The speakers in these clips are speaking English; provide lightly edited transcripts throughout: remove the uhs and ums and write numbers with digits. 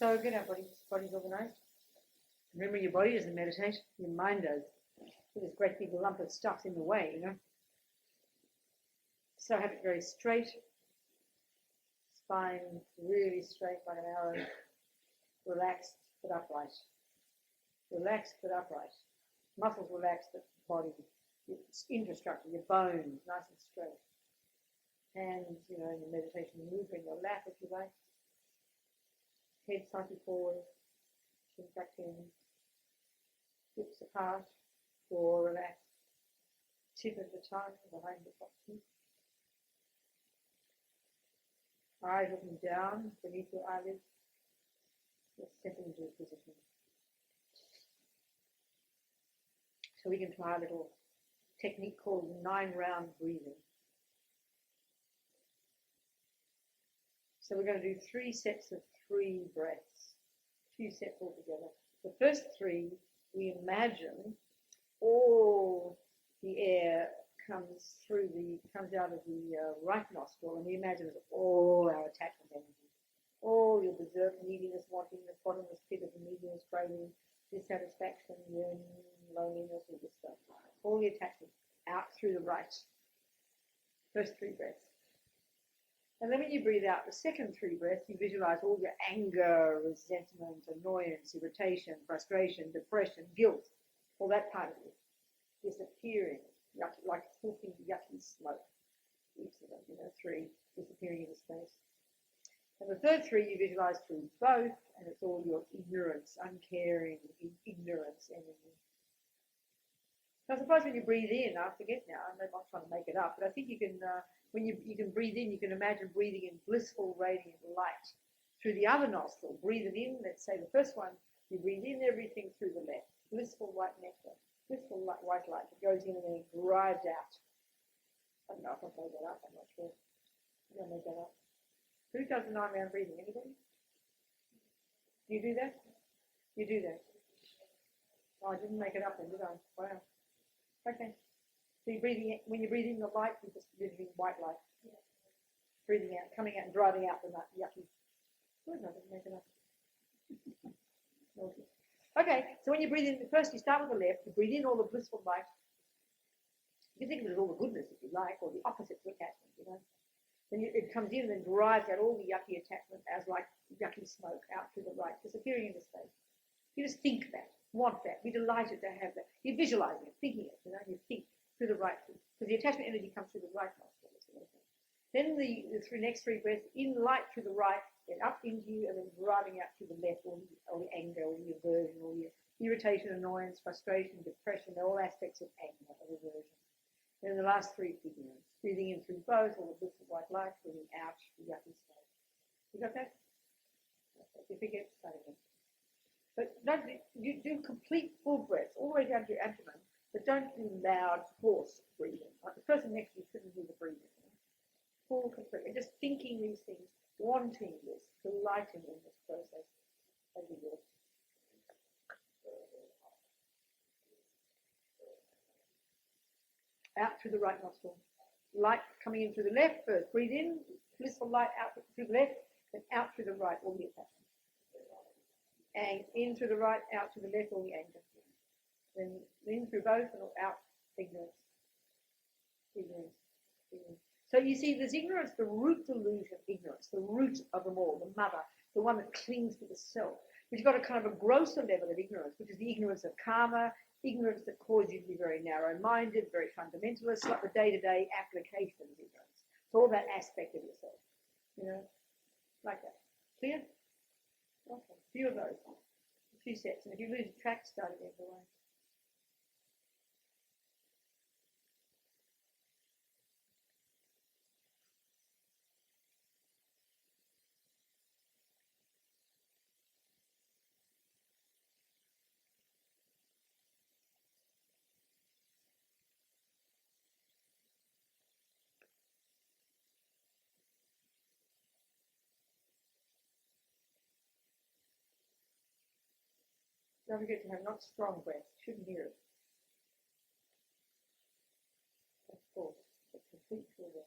So get our body's organised. Remember, your body doesn't meditate, your mind does. There's this great big lump of stuff in the way, you know. So have it very straight. Spine really straight like an arrow. Relaxed but upright. Relaxed but upright. Muscles relaxed but body. Your infrastructure, your bones, nice and straight. Hands, you know, in your meditation, move in your lap if you like. Head slightly forward. Chin back in. Hips apart. Jaw relaxed. Tip of the tongue behind the top teeth. Eyes looking down beneath your eyelids. Just settle into a position. So we can try a little technique called 9-round breathing. So we're going to do 3 sets of 3 breaths. 2 sets altogether. The first 3, we imagine all the air comes out of the right nostril, and we imagine it's all our attachment energy. All your berserk neediness, wantingness, bottomless pit of the neediness, craving, dissatisfaction, yearning, loneliness, all this stuff. All the attachment out through the right. First 3 breaths. And then when you breathe out the second 3 breaths, you visualize all your anger, resentment, annoyance, irritation, frustration, depression, guilt, all that part of you disappearing, like talking yucky smoke. Each of them, 3 disappearing into space. And the third 3 you visualize through both, and it's all your ignorance, uncaring, ignorance energy. So I suppose when you breathe in, I forget now, I'm not trying to make it up, but I think you can, when you can breathe in, you can imagine breathing in blissful, radiant light through the other nostril. Breathe it in, let's say the first one, you breathe in everything through the left. Blissful white nectar, blissful white light that goes in and then it drives out. I don't know if I've made that up, I'm not sure. I'm going to make that up. Who does the 9-round breathing? Anybody? Do you do that? You do that. Oh, I didn't make it up then, did I? Wow. Okay. So you're breathing in, when you breathe in the light, you're just breathing white light. Yeah. Breathing out, coming out and driving out the yucky. Good, I didn't make it up. Okay, so when you breathe in, first you start with the left, you breathe in all the blissful light. You can think of it as all the goodness if you like, or the opposite to attachment, Then it comes in and then drives out all the yucky attachment as like yucky smoke out to the right, disappearing into space. You just think that, want that, be delighted to have that. You're visualizing it, thinking it, you think through the right, because the attachment energy comes through the right nostril. Then the next 3 breaths, in light through the right, then up into you, and then driving out through the left, or the anger, or the aversion, or your irritation, annoyance, frustration, depression, they're all aspects of anger, of aversion. Then the last 3, ignorance. Breathing in through both, all the blissful white light, breathing out the yucky smoke. You got that? If you forget, start again. But you do complete full breaths all the way down to your abdomen, but don't do loud, forced breathing. Like the person next to you shouldn't do the breathing. Full, complete. And just thinking these things, wanting this, delighting in this process as you do it. Out through the right nostril. Light coming in through the left first. Breathe in, blissful light out through the left, then out through the right, all the attachment. And in through the right, out through the left, all the anger. Then in through both and out, ignorance. Ignorance. Ignorance. So you see, there's ignorance, the root delusion, ignorance, the root of them all, the mother, the one that clings to the self. But you've got a kind of a grosser level of ignorance, which is the ignorance of karma, ignorance that causes you to be very narrow-minded, very fundamentalist, like the day-to-day application of ignorance. So all that aspect of yourself, like that. Clear? Okay, a few of those, a few sets. And if you lose track, start again the way. Don't forget to have not strong breath. Shouldn't hear it. Of course, but complete full breath.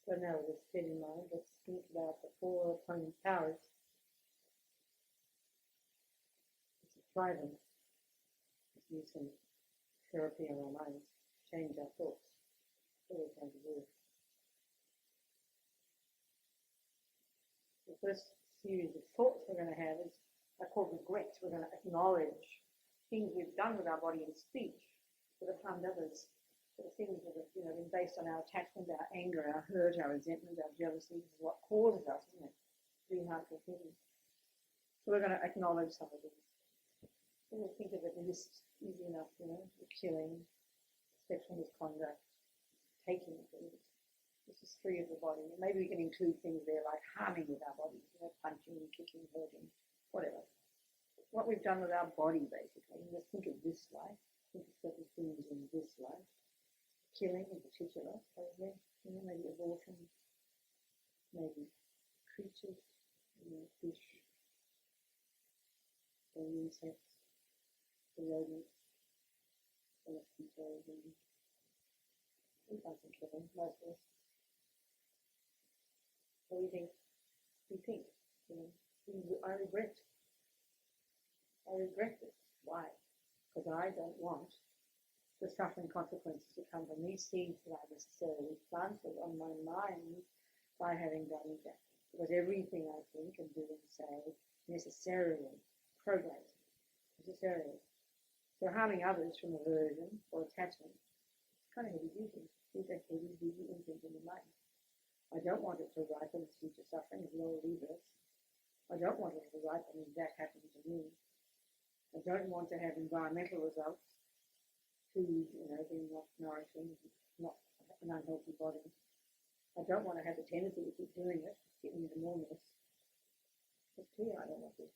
So now with this steady mind, let's think about the 4 opponent powers. It's a thriving. Let's use some therapy in our minds, change our thoughts. What we're trying to do. The first series of thoughts we're going to have is, I call regrets. We're going to acknowledge things we've done with our body and speech that have harmed others. The things that have, been based on our attachment, our anger, our hurt, our resentment, our jealousy. This is what causes us, isn't it? Doing harmful things. So we're going to acknowledge some of these. So we'll think of it list easy enough, the killing, sexual misconduct, taking things. This is 3 of the body. And maybe we can include things there like harming with our bodies, punching, kicking, hurting, whatever. What we've done with our body, basically. And just think of this life. Think of certain things in this life. Killing in particular, probably. Maybe abortion, maybe creatures, fish, or insects, the rodents, the mosquitoes, and we've done some killing, most of us. So we think, I regret this. Why? Because I don't want the suffering consequences to come from these seeds that I necessarily planted on my mind by having done that. Because everything I think and do and say necessarily programs. Necessarily. So harming others from aversion or attachment, it's kind of heavy duty. It's a heavy duty imprint in the mind. I don't want it to ripen as future suffering as lower rebirths. I don't want it to ripen as that happened to me. I don't want to have environmental results. Food, being not nourishing, not an unhealthy body. I don't want to have the tendency to keep doing it, getting into more mess. It's clear I don't want this.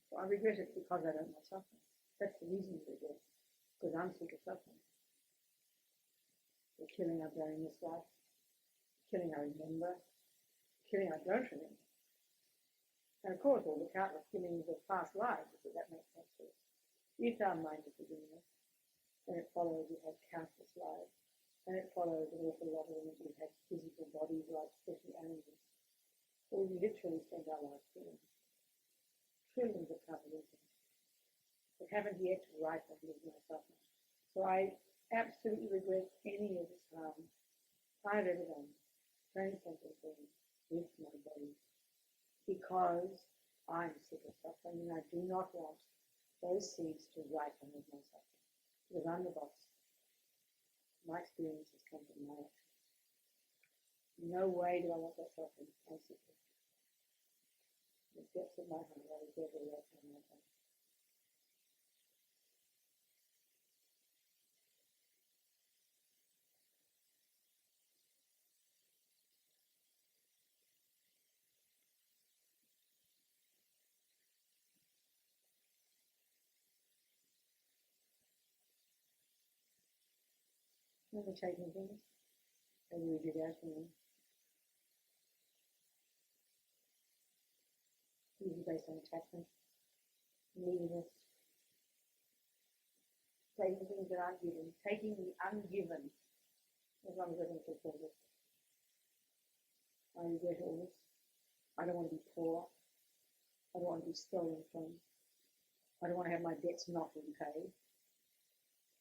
So I regret it because I don't want suffering. That's the reason I regret it, because I'm sick of suffering. The killing I've done in this life, killing I remember, killing I don't remember. And of course, all the countless killings of past lives, if that makes sense to us. If our mind is beginning it, and it follows we've had countless lives, and it follows an awful lot of them we've had physical bodies like especially animals. So we literally spend our lives killing trillions of countless that haven't yet ripened with my suffering. So I absolutely regret any of this harm I've ever done, transcendental things with my body, because I'm sick of suffering and I do not want those seeds to ripen with my suffering. Because I'm the boss. My experiences come from my actions. No way do I want that suffering. I'm sick of it. The depths of my heart, I regret all that time I've done. Remember taking things? Maybe we did that, usually based on attachment, neediness, taking things that aren't given, taking the ungiven, as long as I don't fulfill it. I regret all this. I don't want to be poor. I don't want to be stolen from. I don't want to have my debts not repaid.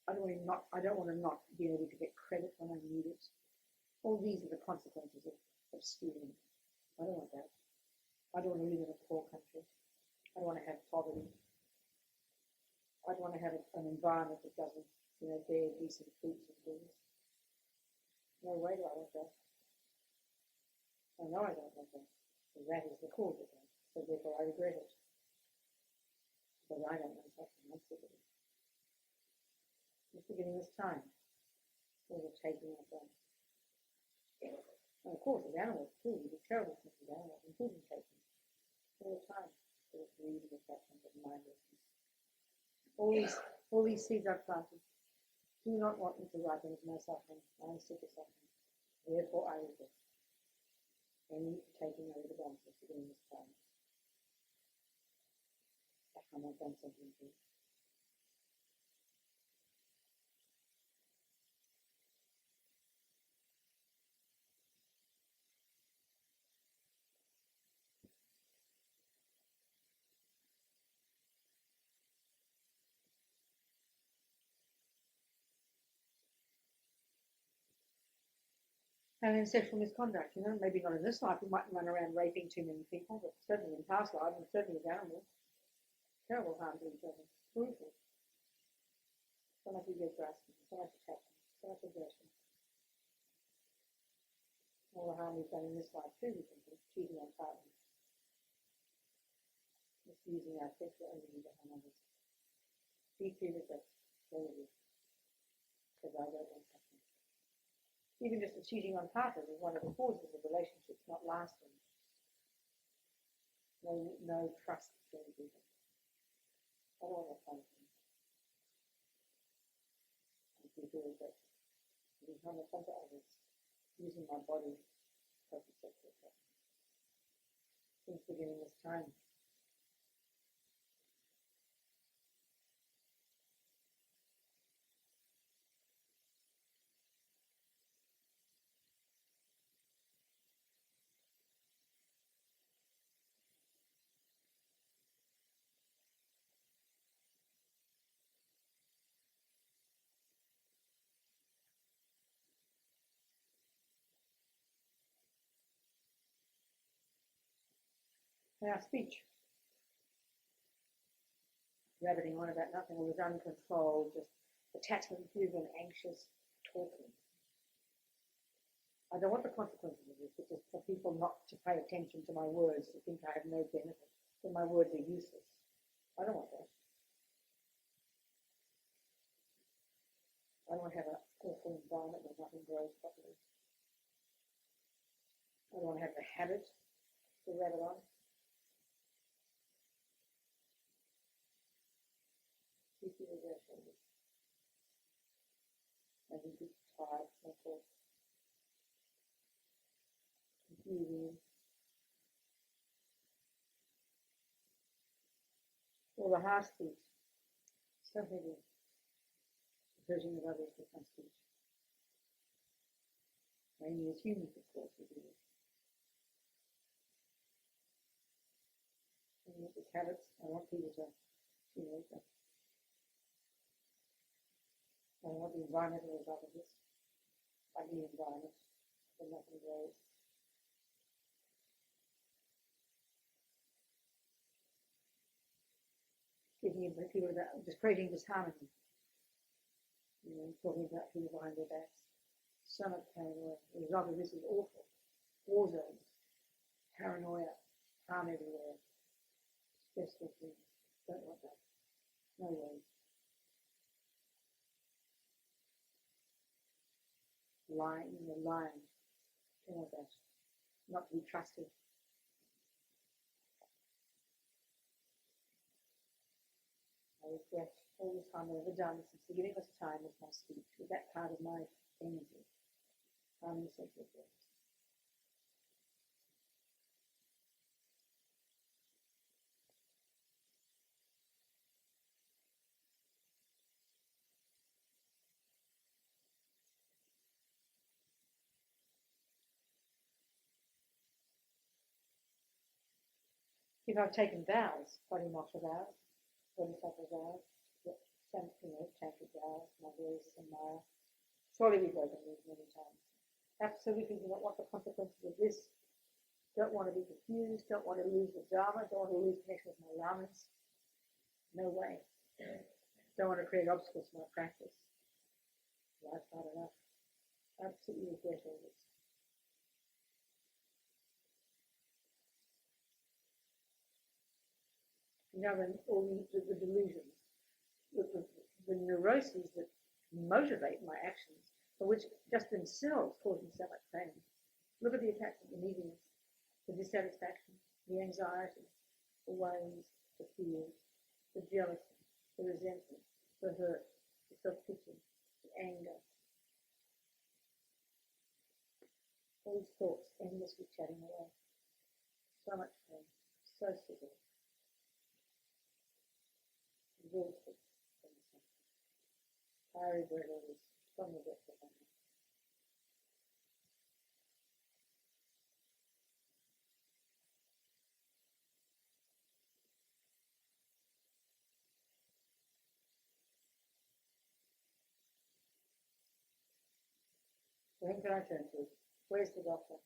I don't want to not be able to get credit when I need it. All these are the consequences of stealing. I don't want that. I don't want to live in a poor country. I don't want to have poverty. I don't want to have an environment that doesn't, bear decent fruits and things. No way do I want that. I know I don't want that. So that is the cause of that. So therefore I regret it. Because I don't want suffering. I'm sick of it. Just beginning this time. All the taking I've done. And of course, with animals too, the terrible things with animals, including taking. All the time. So it's reading attachment and mindlessness. All these seeds I've planted do not want me to ripen with my suffering. I'm sick of suffering. Therefore I regret any taking over the bonds of beginning this time. I'm not done something to it. And then sexual misconduct, maybe not in this life, we mightn't run around raping too many people, but certainly in past lives, and certainly as animals. Terrible harm to each other. Brutal. So much ego grasping, so much attachment, so much aggression. All the harm we've done in this life too, we can do, cheating on partners, misusing our sexual energy to harm others. Deeply regret all of this, because I don't want something. Even just the cheating on partners is one of the causes of relationships not lasting. No trust between people. I don't want that kind of thing. I deeply regret being harmful to others, using my body for sexual attraction. Since beginning this time. And our speech, rabbiting on about nothing, all this uncontrolled, just attachment-driven, anxious talking. I don't want the consequences of this, which is for people not to pay attention to my words, to think I have no benefit, that my words are useless. I don't want that. I don't want to have an awful environment where nothing grows properly. I don't want to have the habit to rabbit on. Deeply regret all this. I think it's tired, my thoughts. Confusing. All the harsh speech. So heavy. The hurting of others with my speech. Mainly as humans, of course, we do this. And with these habits, I want people to, I want the environmental result of this, ugly environment, where nothing grows. Speaking of people about just creating disharmony, talking about people behind their backs. So much paranoia. The result of this is awful. War zones, paranoia, harm everywhere, stressful things. Don't want that. No way. Lying, lying. Don't want that. Not to be trusted. I regret all the time I've ever done since the beginning of this time with my speech, with that part of my energy. Harming sexual things. If I've taken vows, body moksha vows, Vajrasattva vows, tantric vows, my voice and my surely we've broken these many times. Absolutely do not want the consequences of this. Don't want to be confused, don't want to lose the Dharma, don't want to lose connection with my lamas. No way. Don't want to create obstacles to my practice. Life's not enough. Absolutely regret all this. All the delusions, the neuroses that motivate my actions, but which just themselves cause me so much pain. Look at the attachment, the neediness, the dissatisfaction, the anxiety, the worries, the fears, the jealousy, the resentment, the hurt, the self-pity, the anger. All these thoughts endlessly chatting away. So much pain, so severe. Exhausted. I regret all this from the depth of my heart. So whom can I turn to? Where's the doctor?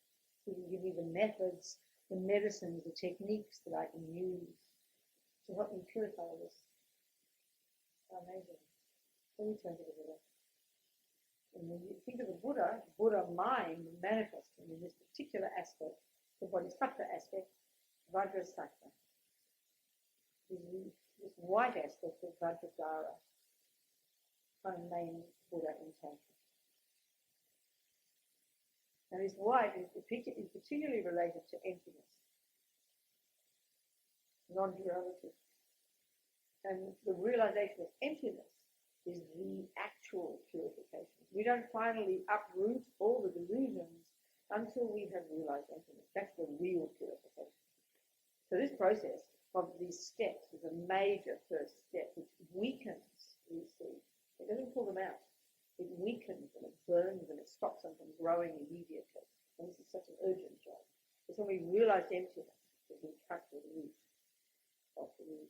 He can give me the methods, the medicines, the techniques that I can use to help me purify this. Amazing. Then we turn to the Buddha. And when you think of the Buddha, Buddha mind manifesting in this particular aspect, the Bodhisattva aspect, Vajrasattva. This white aspect of Vajradhara, kind of name Buddha in Tantra. And this white is particularly related to emptiness, non-duality. And the realization of emptiness is the actual purification. We don't finally uproot all the delusions until we have realized emptiness. That's the real purification. So this process of these steps is a major first step which weakens these seeds. It doesn't pull them out. It weakens and it burns and it stops them from growing immediately. And this is such an urgent job. It's when we realize emptiness that we cut the root of the root.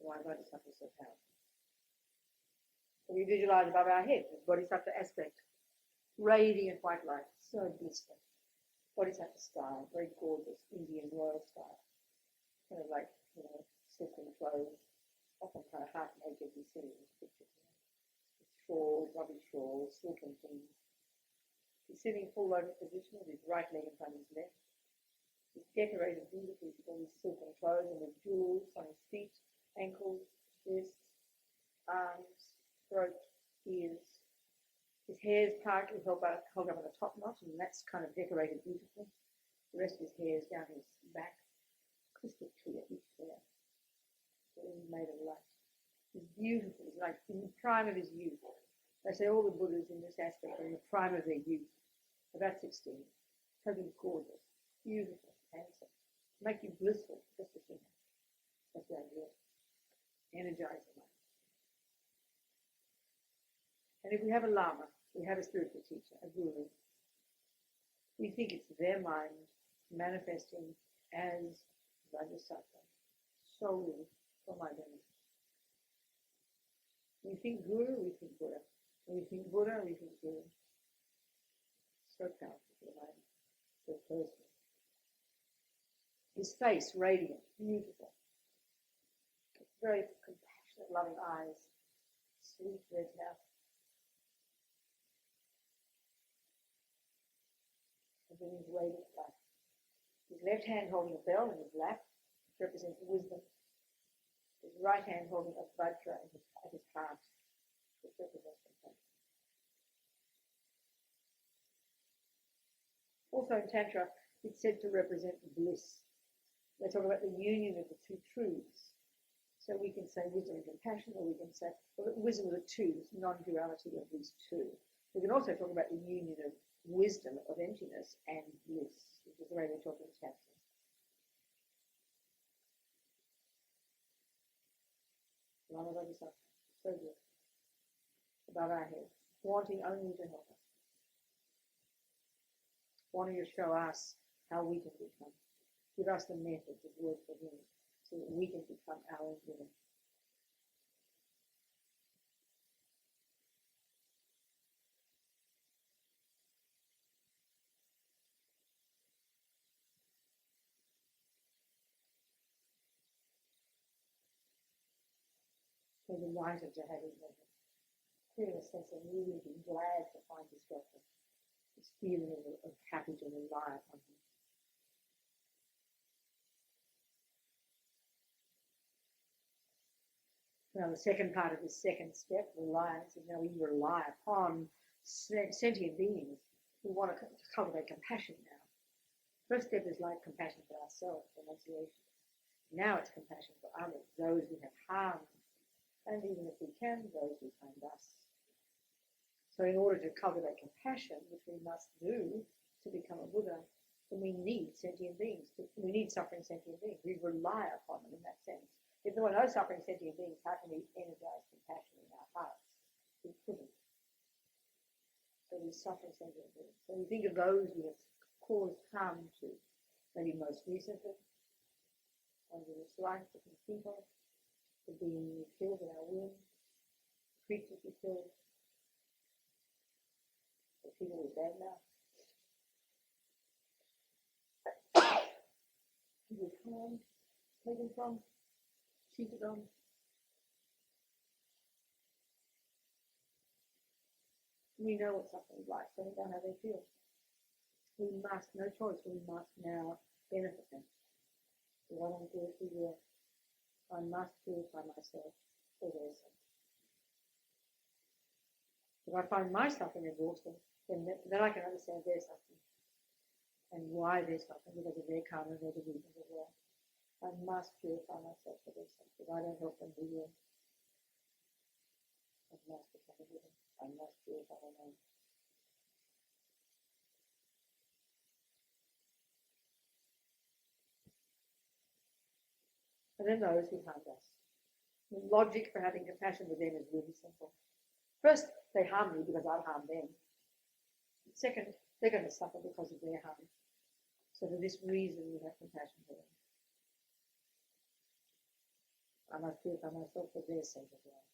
Why Bodhisattva is so powerful. So we visualize above our head the Bodhisattva aspect. Radiant white light, so blissful. Bodhisattva style, very gorgeous Indian royal style. Kind of like, silken clothes, often kind of half naked you see in this picture. Shawls, rubby shawls, silken things. He's sitting full lotus position with his right leg in front of his left. He's decorated beautifully with all his silken clothes and with jewels on his feet, ankles, wrists, arms, throat, ears. His hair is partly held up on the top knot, and that's kind of decorated beautifully. The rest of his hair is down his back, crystal clear, each hair. He's made of light. He's beautiful. He's like in the prime of his youth. They say all the Buddhas in this aspect are in the prime of their youth, about 16. Totally gorgeous, beautiful, handsome. Make you blissful just to see him. That's the idea. Energize the mind. And if we have a Lama, we have a spiritual teacher, a guru, we think it's their mind manifesting as Vajrasattva, solely for my benefit. We think guru, we think Buddha. When we think Buddha, we think guru. So powerful for the mind, so personal. His face, radiant, beautiful. Very compassionate, loving eyes, sweet red mouth. And then his radiant light. His left hand holding a bell in his lap, which represents wisdom. His right hand holding a vajra at his heart, which represents compassion. Also in Tantra, it's said to represent bliss. They talk about the union of the two truths. So we can say wisdom and compassion, or we can say wisdom of the two, this non-duality of these two. We can also talk about the union of wisdom, of emptiness, and bliss, which is the way they talk in Tantra. Lama Bodhisattva, so good. Above our heads, wanting only to help us. Wanting to show us how we can become. Give us the method to work for him, so that we can become our own Buddha. So delighted to have his method. Feel a sense of really being glad to find his doctor. This feeling of happy to rely upon him. Now the second part of this second step, reliance, is now we rely upon sentient beings who want to cultivate compassion now. First step is like compassion for ourselves, renunciation. Now it's compassion for others, those who have harmed, and even if we can, those who harmed us. So in order to cultivate compassion, which we must do to become a Buddha, then we need sentient beings. We need suffering sentient beings. We rely upon them in that sense. If there were no suffering sentient beings, how can we energize compassion in our hearts? We couldn't. So we suffering sentient beings. So we think of those we have caused harm to, maybe most recently, under this life, different people, for being killed in our womb, creatures we killed, the people we dead now. People we harmed, taken from, cheated on. We know what suffering is like, so we know how they feel. We must, no choice, we must now benefit them. So what I'm doing for you, I must purify myself for their sake. If I find my suffering exhausting, then I can understand their suffering and why they're suffering, because of their karma and their delusions as well. I must purify myself for their sake. If I don't help them, who will? I must become a living. I must purify my mind. And then those who harmed us. The logic for having compassion with them is really simple. First, they harm me because I harmed them. Second, they're going to suffer because of their harm. So for this reason, we have compassion for them. I must purify myself for their sake as well.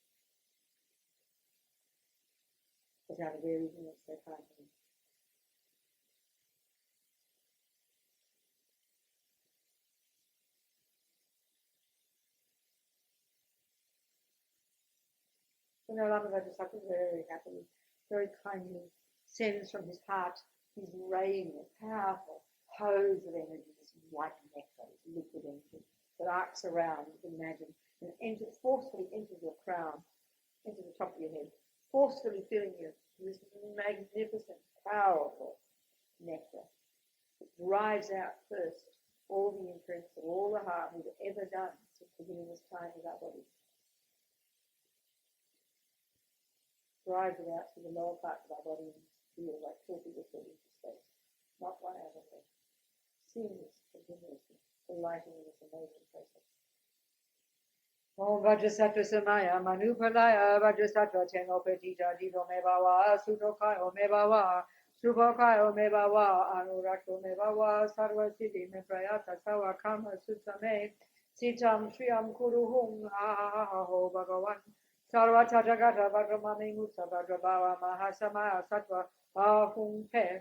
Because out of their ignorance, they can't do it. So now Lama Vajrasattva very happily, very kindly sends from his heart his radiant, powerful hose of energy, this white nectar, this liquid energy that arcs around, you can imagine, and forcefully enters your crown, into the top of your head, forcefully filling you with this magnificent, powerful nectar. It drives out first all the imprints of all the harm we've ever done since the beginning of this time with our bodies. Drives it out to the lower parts of our body and feel like filthy liquid into space. Not one out of it. Seamless, continuously, delighting in this amazing process. Om Vajrasattva Samaya Manupalaya Vajrasattva Chenopetita Dido Mebawa Sudokai Omebawa Subhokai Omebawa Anurakto Mebawa Sarva Siddhi Meprayata Sawa Kama Sutsame Sitam Shriyam Kuruhum Ho Bhagavan Sarva Tathagata Vajramami Mutsa Vajrabhava Mahasamaya Sattva Ahum Pe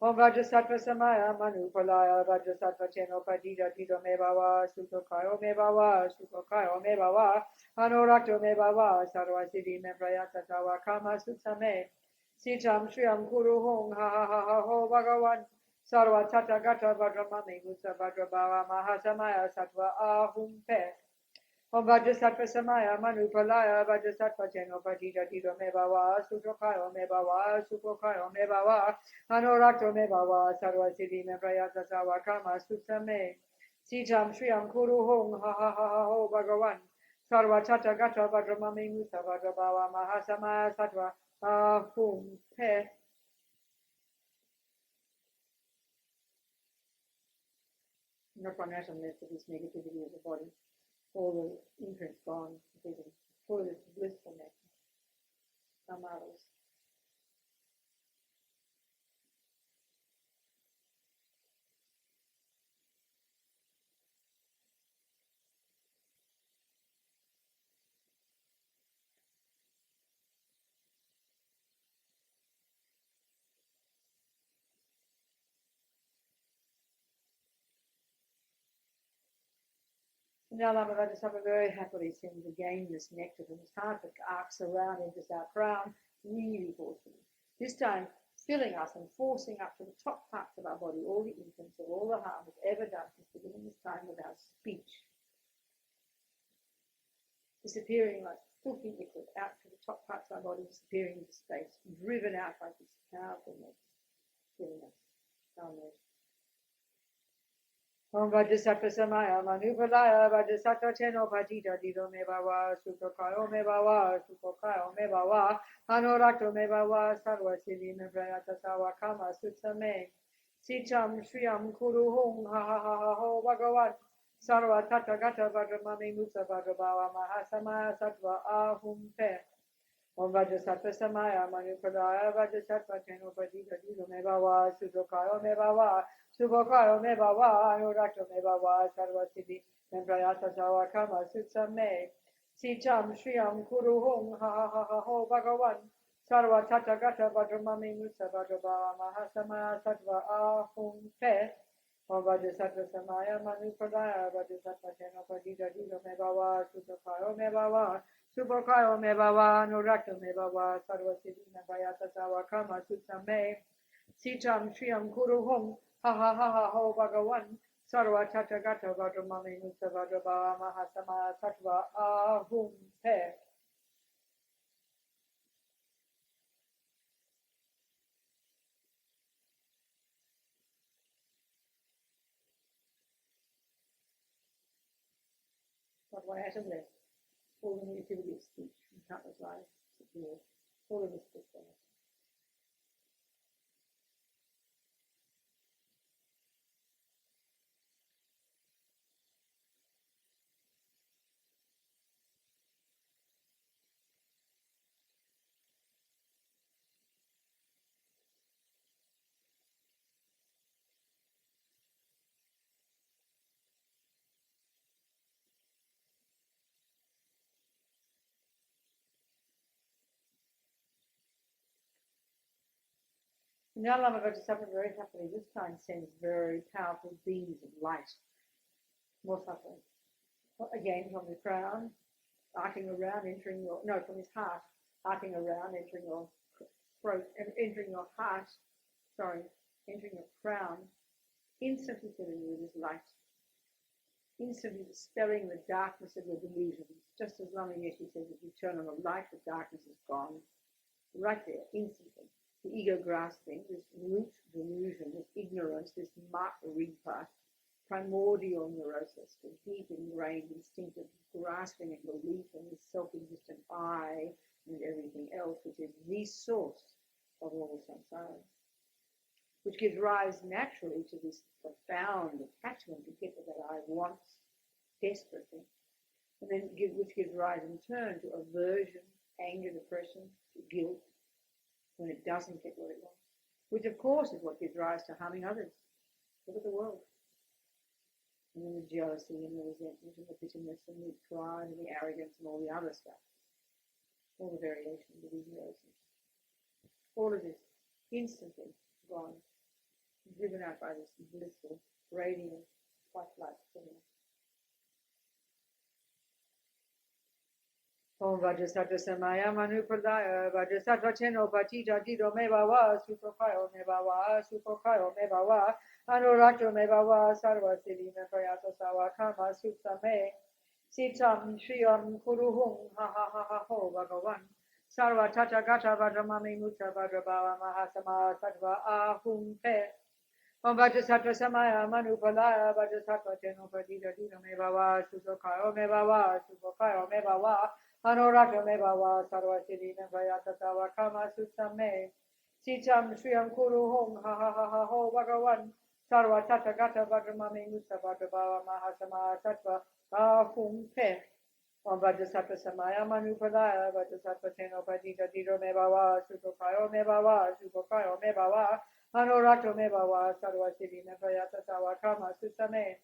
Om Vajrasattva Samaya Manupalaya Vajrasattva Chenopatita Dido Mebawa Sutokai Omebawa Sutokai Omebawa Anurakto Mebawa Sarva Siddhi Meprayata Sawa Kama Sutsame Sitam Shriyam Kuruhum Ho Bhagavan Sarva Tathagata Vajramami Mutsa Vajrabhava Mahasamaya Sattva Ahum Pe Om Vajrasattva Samaya Manupalaya Vajrasattva Chenopatita Dido Mebawa Sutokai Omebawa Sutokai Omebawa Anurakto Mebawa Sarva Siddhi Meprayata Sawa Kama Sutsame Sitam Shriyam Kuruhum Ho Bhagavan Sarva Tathagata Vajramami Mutsa Vajrabhava Mahasamaya Sattva Ahum Pe. Not one atom left of this negativity of the body. All the imprints gone, completely. Full of this blissfulness. How marvelous. Now Lama Vajrasattva very happily sends again this nectar from his heart that arcs around into our crown, really forcefully. This time filling us and forcing up to the top parts of our body all the imprints of all the harm we've ever done since the beginning of this time with our speech. Disappearing like filthy liquid out to the top parts of our body, disappearing into space, driven out by this powerful nectar, filling us, our nerves. Om Vajrasattva Samaya Manupalaya Vajrasattva Chenopatita Dido Mebawa Sutokai Omebawa Sutokai Omebawa Anurakto Mebawa Sarva Siddhi Meprayata Sawa Kama Sutsame Sitam Shriyam Kuruhum Ho Bhagavan Sarva Tathagata Vajramami Mutsa Vajrabhava Mahasamaya Sattva Ahum Pe Om Vajrasattva Samaya Manupalaya Vajrasattva Chenopatita Dido Mebawa Sutokai Omebawa Subhokai Omebawa Anurakto Mebawa Sarva Siddhi Meprayata Sawa Kama Sutsame Sitam Shriyam Kuru Hum Ha Ha Ha Ha Ho Bhagavan Sarva Tata Gata Vajramami Musa Vajraba Mahasama Sattva Ahum Pe Om Vajrasattva Samaya Manu Pradaya Vajrasattva Teno Padita Dito Me Bhava Sutakayo Me Bhava Supakayo Me Bhava Nurakta Me Bhava Sarva Siddhina Vayata Sawa Kama Sutta Me Sitam Shriyam Kuru Hum Ha Ha Ha Ha Ho Bhagavan Sarva Tata Gata Vajramami Musa Vajraba Mahasama Sattva Ahum Pe. What do I add in there? All the negativity of speech from countless lives, all of this stuff. Now Lama Vajrasattva very happily this time sends very powerful beams of light, more subtly. Again from the crown, arcing around, entering your, no, from his heart, arcing around, entering your throat, entering your heart, entering your crown, instantly filling you with this light, instantly dispelling the darkness of your delusions. Just as Lama Yeshe says, if you turn on the light, the darkness is gone. Right there, instantly. The ego grasping, this root delusion, this ignorance, this Maripa, primordial neurosis, the deep ingrained instinctive grasping and belief in this self-existent I and everything else, which is the source of all samsara, which gives rise naturally to this profound attachment to get what that I wants desperately, and then which gives rise in turn to aversion, anger, depression, guilt, when it doesn't get what it wants, which of course is what gives rise to harming others. Look at the world. And then the jealousy and the resentment and the bitterness and the pride and the arrogance and all the other stuff. All the variations of these emotions. All of this instantly gone, driven out by this blissful, radiant, white-light feeling. Om Vajrasattva Samaya Manu Pradaya Vajrasattva Cheno Patita Dido Me Bhava Supakayo Me Bhava Supakayo Me Bhava Anurakto Me Bhava Sarva Siddhina Prayata Sawa Kama Sutta Me Sitam Shriyam Kuruhum Ha Ha Ha Ha Ho Bhagavan Sarva Tata Gata Vajramami Mutta Vajrabhava Mahasama Sattva Ahum Pe Om Vajrasattva Samaya Manu Pradaya Vajrasattva Cheno Patita Dido Me Bhava Supakayo Me Bhava Supakayo Me Bhava Anurakta Me Bhava Sarva Siddhina Prayata Sawa Kama Sutta Me Sitam Shriyam Kuruhum Ha Ha Ha Ha Ho Bhagavan Sarva Tata Gata Vajramami Mutta Vajrabhava Mahasama Sattva Ahum Pe Om Vajrasattva Samaya Manu Pradaya Vajrasattva Cheno Patita Dido Me Bhava Supakayo Me Bhava Supakayo Me Bhava Anurakta Me Bhava Sarva Siddhina Prayata Sawa Kama Sutta Me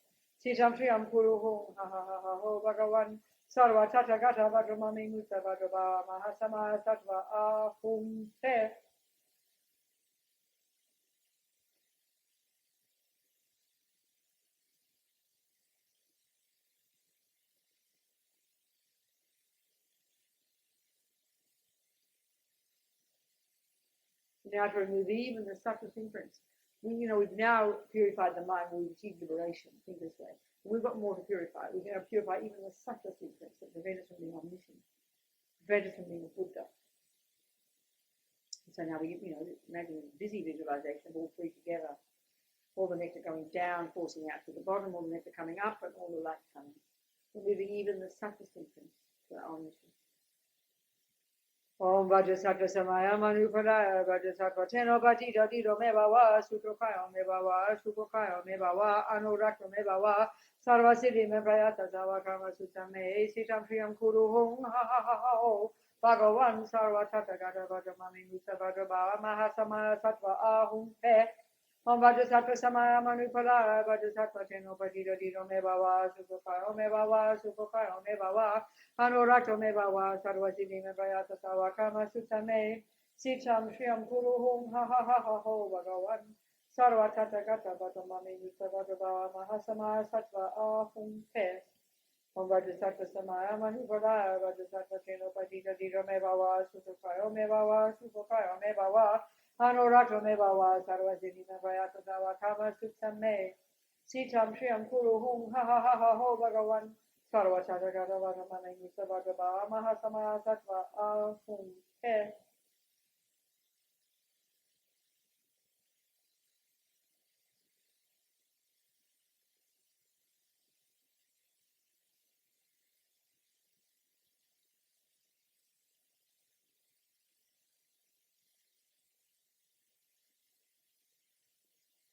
Sitam Shriyam Kuruhum Ha Ha Ha Ha Ho Bhagavan Sarva Tata Gata Vajramami Mutta Vajrabhava Mahasama Sattva Ahum Pe. Now to remove even the subtlest imprints. We've now purified the mind. We've achieved liberation. Think this way. We've got more to purify. We're going to purify even the subtlest imprints that prevent us from being omniscient, prevent us from being a Buddha. So now we, imagine a busy visualization of all three together. All the nectar going down, forcing out to the bottom, all the nectar coming up, and all the light coming. Removing even the subtlest imprints to our omniscience. Om Vajrasattva Samaya Manu Pradaya Vajrasattva Cheno Patita Dido Me Bhava Supakayo Me Bhava Supakayo Me Bhava Anurakta Me Bhava Sarva Siddhina Prayata Sawa Kama Sutta Me Sitam Shriyam Kuruhum Ha Ha Ha Ha Ho Bhagavan Sarva Tata Gata Vajramami Mutta Vajrabhava Mahasama Sattva Ahum Pe Om Vajrasattva Samaya Manupala Vajrasattva Teno Padira Diro Me Bava Sukhaya Me Bava Sukhaya Me Bava Anurakto Me Bava Sarvasini Me Vayata Savakama Sutame Sicham Shriyam Kuru Hum Ha Ha Ha Ha Ho Bhagavan Sarva Tata Gata Vatamami Nitavadava Mahasama Sattva Ahum Pe Om Vajrasattva Samaya Manupala Vajrasattva Teno Padira Diro Me Bava Sukhaya Me Bava Sukhaya Me Bava Anurakto me bhava sarvasini me vayata dava kama suktam me sitam shriyam kuru hum ha ha ha ha ho bhagavan sarva chadagata vagamana nisavagaba mahasama sattva ahum he.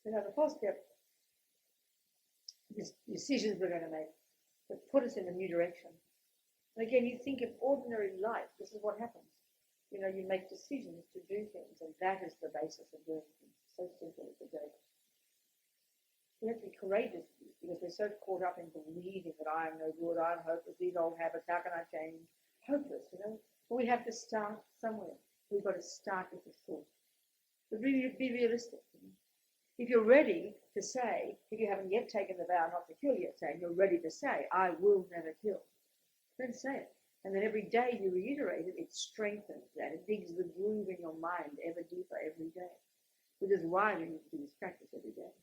The fourth step is decisions we're going to make that put us in a new direction. And again, you think of ordinary life, this is what happens. You know, you make decisions to do things, and that is the basis of doing things. So simple as the day. We have to be courageous because we're so caught up in believing that I am no good, I'm hopeless, these old habits, how can I change? Hopeless, you know. But we have to start somewhere. We've got to start with the thought. But be realistic. You know? If you're ready to say, if you haven't yet taken the vow not to kill yet, saying you're ready to say, I will never kill, then say it. And then every day you reiterate it, it strengthens that. It digs the groove in your mind ever deeper every day. Which is why we need to do this practice every day.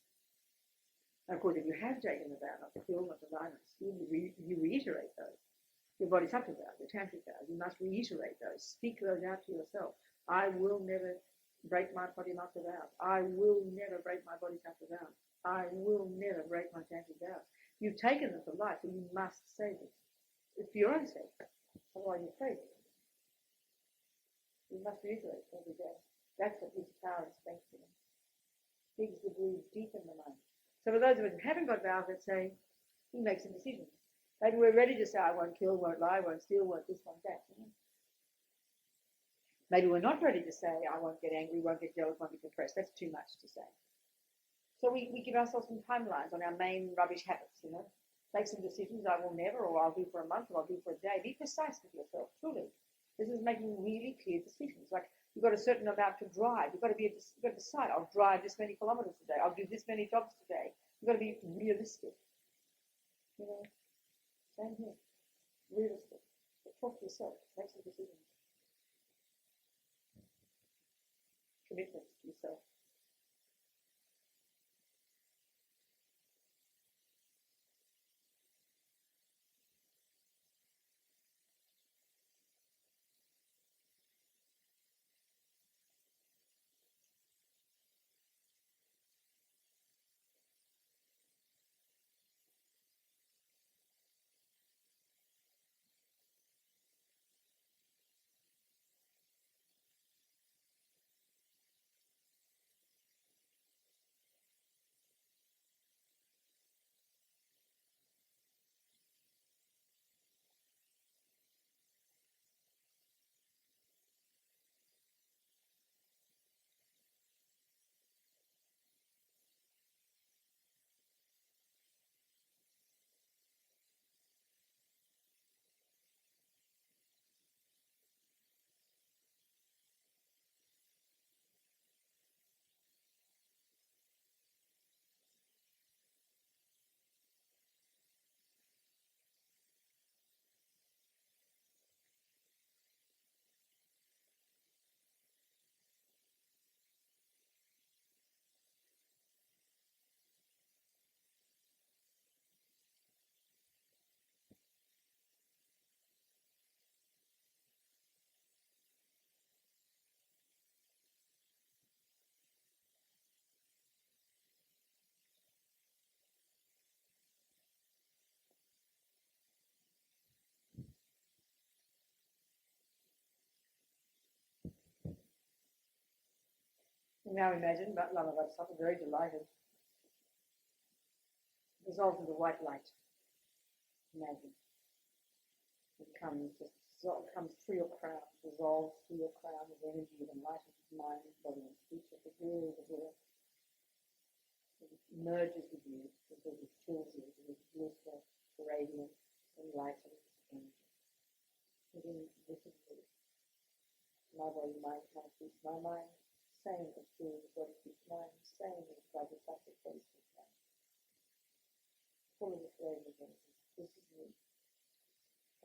And of course, if you have taken the vow not to kill, not to violence, you reiterate those. Your bodhisattva vows, your tantric vows, you must reiterate those. Speak those out to yourself. I will never break my bodhisattva vows. I will never break my bodhisattva vows. I will never break my tantric vows. You've taken them for life, so you must say this. It's for your own sake. Otherwise you're crazy. You must reiterate every day. That's what gives power and strength to them. Digs the groove deep in the mind. So for those of us who haven't got vows, let's say, we make some decisions. Maybe we're ready to say, I won't kill, won't lie, won't steal, won't this, won't that. You know? Maybe we're not ready to say, I won't get angry, won't get jealous, won't get depressed. That's too much to say. So we give ourselves some timelines on our main rubbish habits, you know. Make some decisions, I will never, or I'll do for a month, or I'll do for a day. Be precise with yourself, truly. This is making really clear decisions. Like, you've got a certain amount to drive. You've got to decide, I'll drive this many kilometers today. I'll do this many jobs today. You've got to be realistic. You know, same here. Realistic. But talk to yourself. Make some decisions. Commitments to yourself. Now imagine, but Lama Vajrasattva, very delighted, dissolves into white light. Imagine. It comes through your crown, dissolves through your crown with energy of enlightened mind, body, and speech of the Guru, the Buddha. It merges with you because it fills you with blissful, radiant, enlightened energy. This is my body, mind, can't keep my mind. Same as doing body keeps mind. Same as Vajrasattva body keeps mind. Full of this radiant energy. This is me.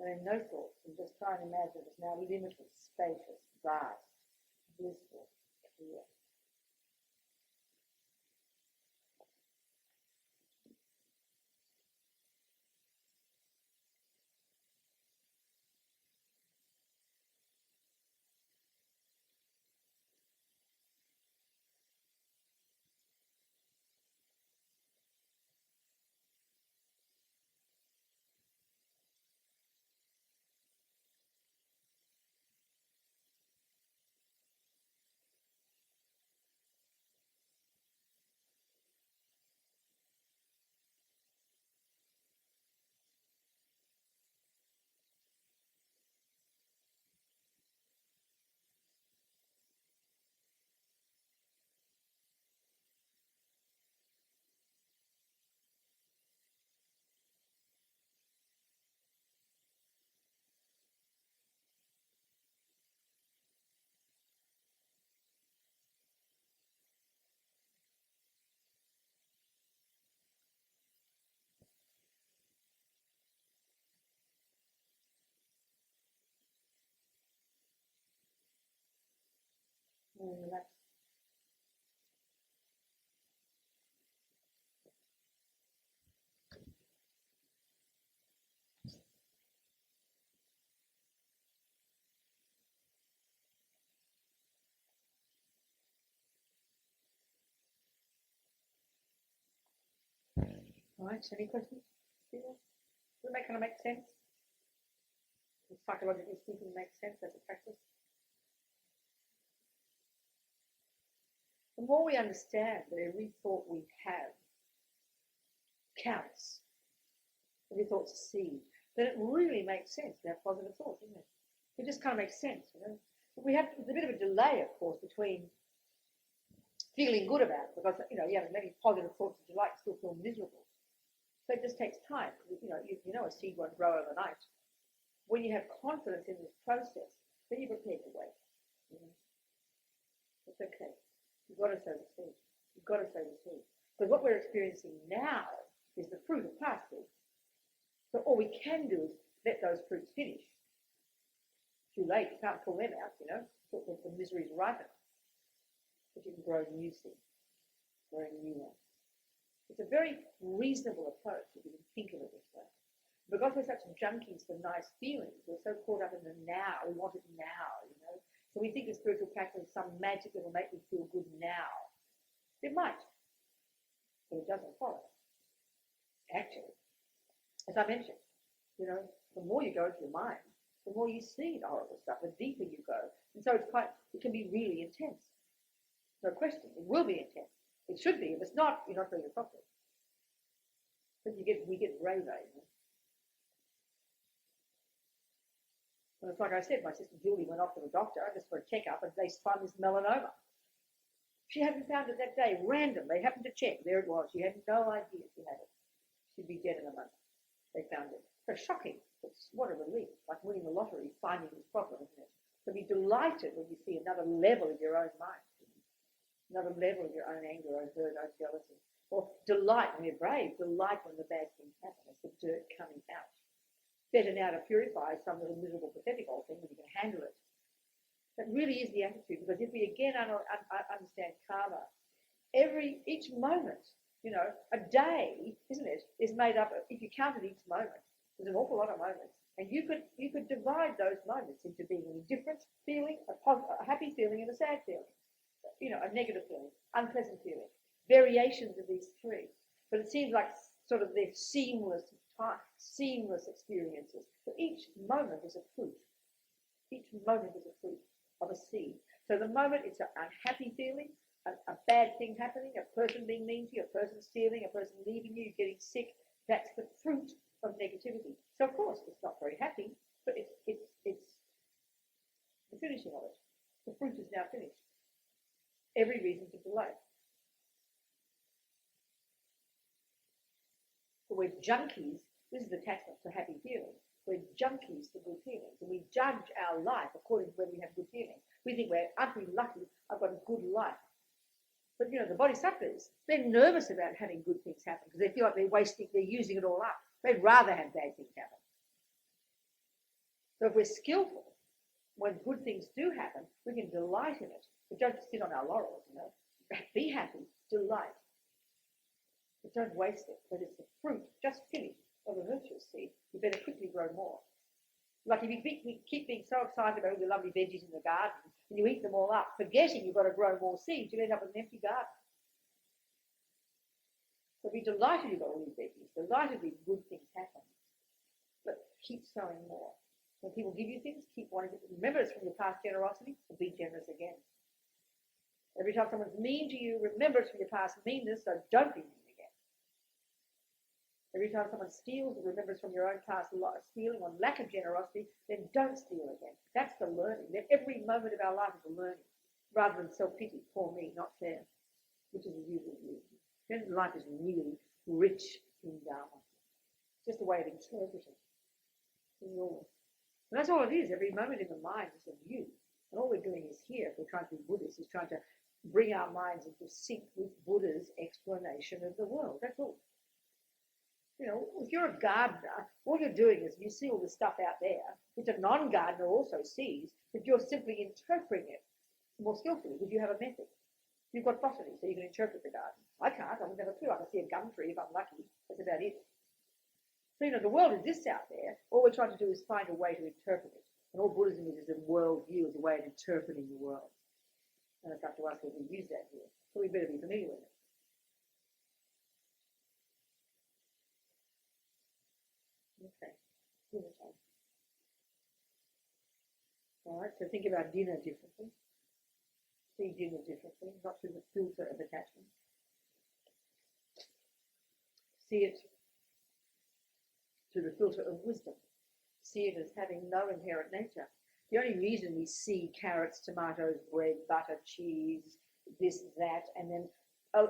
And no thoughts. And just try and imagine it's now limitless, spacious, vast, blissful, clear. And relax. All right, so any questions? Does that kind of make sense? Psychologically speaking, makes sense as a practice. The more we understand that every thought we have counts, every thought's a seed, then it really makes sense to have positive thoughts, doesn't it? It just kind of makes sense, you know. But we have a bit of a delay, of course, between feeling good about it, because you have many positive thoughts that you like, still feel miserable. So it just takes time. You know a seed won't grow overnight. When you have confidence in this process, then you're prepared to wait. It's okay. You've got to sow the seed. You've got to sow the seed. Because what we're experiencing now is the fruit of past fruit. So all we can do is let those fruits finish. Too late. You can't pull them out, The misery's ripen. But you can grow new seed. Grow new one. It's a very reasonable approach if you can think of it this way. Because we're such junkies for nice feelings, we're so caught up in the now. We want it now, So we think of spiritual practice is some magic that will make me feel good now. It might, but it doesn't follow. Actually, as I mentioned, the more you go into your mind, the more you see the horrible stuff, the deeper you go. And so it can be really intense. No question, it will be intense. It should be. If it's not, you're not doing it properly. But we get braver, And it's like I said, my sister Julie went off to the doctor just for a checkup, and they found this melanoma. She hadn't found it that day. Random. They happened to check. There it was. She had no idea she had it. She'd be dead in a month. They found it. So shocking. What a relief. Like winning the lottery, finding this problem, isn't it? So be delighted when you see another level of your own mind. Another level of your own anger, own hurt, own jealousy. Or delight when you're brave. Delight when the bad things happen. It's the dirt coming out. Better now to purify some little miserable, pathetic old thing when you can handle it. That really is the attitude, because if we again understand karma, each moment, a day, isn't it, is made up of, if you counted each moment, there's an awful lot of moments, and you could divide those moments into being an indifferent feeling, a happy feeling, and a sad feeling, a negative feeling, unpleasant feeling, variations of these three. But it seems like sort of they're seamless experiences. So each moment is a fruit. Each moment is a fruit of a seed. So the moment it's an unhappy feeling, a bad thing happening, a person being mean to you, a person stealing, a person leaving you, getting sick, that's the fruit of negativity. So of course it's not very happy, but it's the finishing of it. The fruit is now finished. Every reason to delay. junkies. This is attachment to happy feelings. We're junkies for good feelings, and we judge our life according to whether we have good feelings. We think aren't we lucky? I've got a good life. But the bodhisattvas, they're nervous about having good things happen because they feel like they're using it all up. They'd rather have bad things happen. So if we're skillful, when good things do happen, we can delight in it. But don't sit on our laurels, Be happy, delight. But don't waste it. But it's the fruit, just finished, of a virtuous seed. You better quickly grow more. Like if you keep being so excited about all the lovely veggies in the garden, and you eat them all up, forgetting you've got to grow more seeds, you end up with an empty garden. So be delighted you've got all these veggies, delighted these good things happen. But keep sowing more. When people give you things, keep wanting to remember it's from your past generosity, and be generous again. Every time someone's mean to you, remember it's from your past meanness, so don't be mean again. Every time someone steals, remember it's from your own past stealing or lack of generosity, then don't steal again. That's the learning. That every moment of our life is a learning, rather than self-pity, poor me, not fair, which is a usual view. Then life is really rich in Dharma. It's just a way of interpreting. And that's all it is. Every moment in the mind is a view. And all we're doing is here, if we're trying to be Buddhists, is trying to bring our minds into sync with Buddha's explanation of the world. That's all. If you're a gardener, all you're doing is you see all the stuff out there, which a non-gardener also sees, but you're simply interpreting it more skillfully because you have a method. You've got prosody, so you can interpret the garden. I can't. I would never clue. I can see a gum tree if I'm lucky. That's about it. So, the world exists out there. All we're trying to do is find a way to interpret it. And all Buddhism is a world view, is a way of interpreting the world. And it's up to us whether we use that here. So we better be familiar with it. Okay. Dinner time. All right, so think about dinner differently. See dinner differently, not through the filter of attachment. See it through the filter of wisdom. See it as having no inherent nature. The only reason we see carrots, tomatoes, bread, butter, cheese, this, that, and then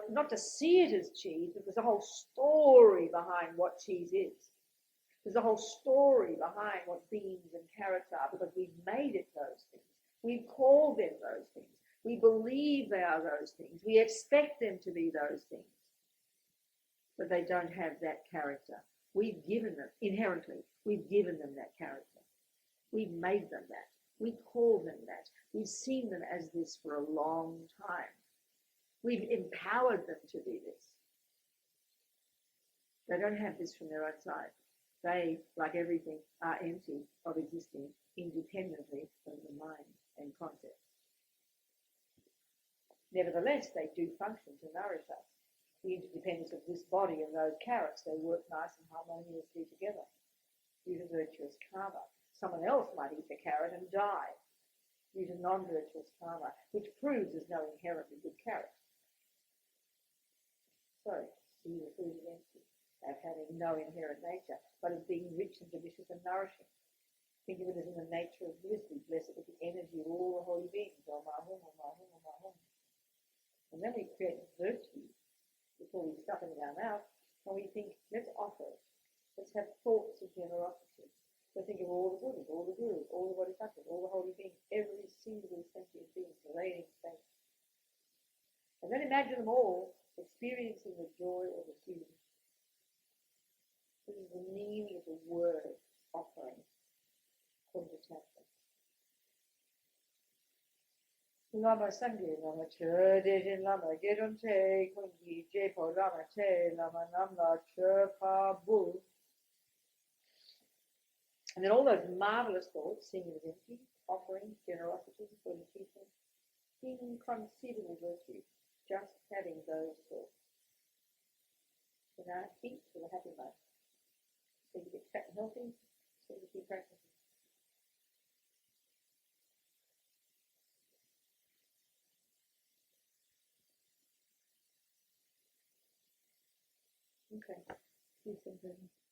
not to see it as cheese, but there's a whole story behind what cheese is. There's a whole story behind what beans and carrots are because we've made it those things. We've called them those things. We believe they are those things. We expect them to be those things. But they don't have that character. We've given them, inherently, we've given them that character. We've made them that. We call them that. We've seen them as this for a long time. We've empowered them to be this. They don't have this from their own side. They, like everything, are empty of existing independently of the mind and concepts. Nevertheless, they do function to nourish us. The interdependence of this body and those carrots, they work nice and harmoniously together due to virtuous karma. Someone else might eat the carrot and die due to non-virtuous karma, which proves there's no inherently good carrot. So, see the food is empty, of having no inherent nature, but as being rich and delicious and nourishing. Think of it as in the nature of bliss. We bless it with the energy of all the holy beings. Om Ahum, Om Ahum, Om Ahum. And then we create virtue before we stuff it in our mouth, and we think, let's offer it. Let's have thoughts of generosity. So think of all the Buddhas, all the Gurus, all the Bodhisattvas, all the holy beings, every single sentient being pervading space. And then imagine them all experiencing the joy of the feeling. This is the meaning of the word offering, called detachment. Lama Sangye, Lama Che, Dejin Lama, Gedon Te, Kungi, Jepo, Lama Te, Lama Namla, Che, Pa, Bu. And then all those marvelous thoughts, seeing it as empty, offering, generosity, for the teaching, inconceivable virtue, just having those thoughts. So now eat for the happy life. So you get fat and healthy, so you keep practicing. Okay, see you soon.